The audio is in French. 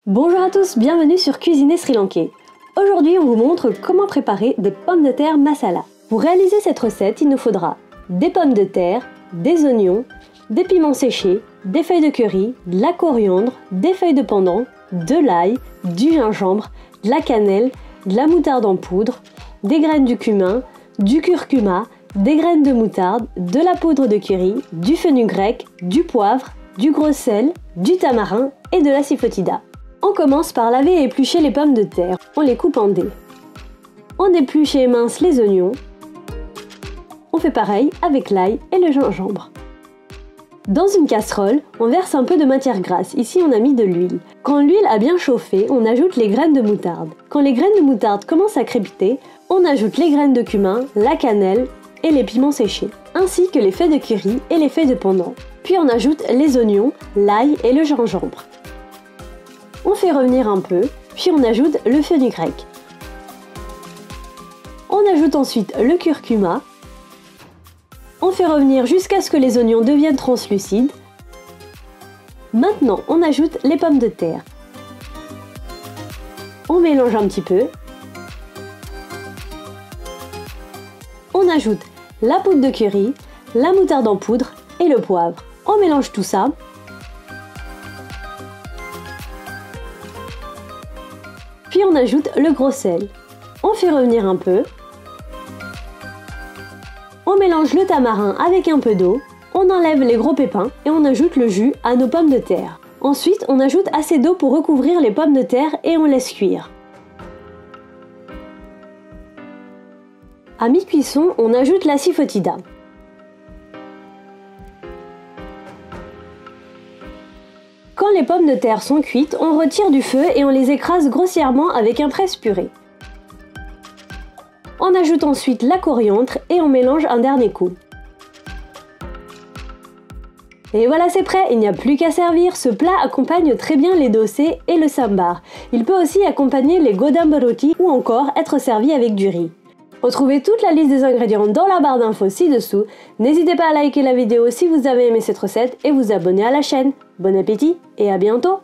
Bonjour à tous, bienvenue sur Cuisiner Sri Lankais. Aujourd'hui, on vous montre comment préparer des pommes de terre masala. Pour réaliser cette recette, il nous faudra des pommes de terre, des oignons, des piments séchés, des feuilles de curry, de la coriandre, des feuilles de pandan, de l'ail, du gingembre, de la cannelle, de la moutarde en poudre, des graines du cumin, du curcuma, des graines de moutarde, de la poudre de curry, du fenugrec, du poivre, du gros sel, du tamarin et de la sifotida. On commence par laver et éplucher les pommes de terre. On les coupe en dés. On épluche et émince les oignons. On fait pareil avec l'ail et le gingembre. Dans une casserole, on verse un peu de matière grasse. Ici, on a mis de l'huile. Quand l'huile a bien chauffé, on ajoute les graines de moutarde. Quand les graines de moutarde commencent à crépiter, on ajoute les graines de cumin, la cannelle et les piments séchés, ainsi que les feuilles de curry et les feuilles de pandan. Puis on ajoute les oignons, l'ail et le gingembre. On fait revenir un peu, puis on ajoute le fenugrec. On ajoute ensuite le curcuma. On fait revenir jusqu'à ce que les oignons deviennent translucides. Maintenant, on ajoute les pommes de terre. On mélange un petit peu. On ajoute la poudre de curry, la moutarde en poudre et le poivre. On mélange tout ça. Puis on ajoute le gros sel. On fait revenir un peu. On mélange le tamarin avec un peu d'eau. On enlève les gros pépins et on ajoute le jus à nos pommes de terre. Ensuite, on ajoute assez d'eau pour recouvrir les pommes de terre et on laisse cuire. À mi-cuisson, on ajoute la sifotida. Quand les pommes de terre sont cuites, on retire du feu et on les écrase grossièrement avec un presse-purée. On ajoute ensuite la coriandre et on mélange un dernier coup. Et voilà, c'est prêt, il n'y a plus qu'à servir. Ce plat accompagne très bien les dossés et le sambar. Il peut aussi accompagner les godamba roti ou encore être servi avec du riz. Retrouvez toute la liste des ingrédients dans la barre d'infos ci-dessous. N'hésitez pas à liker la vidéo si vous avez aimé cette recette et vous abonner à la chaîne. Bon appétit et à bientôt!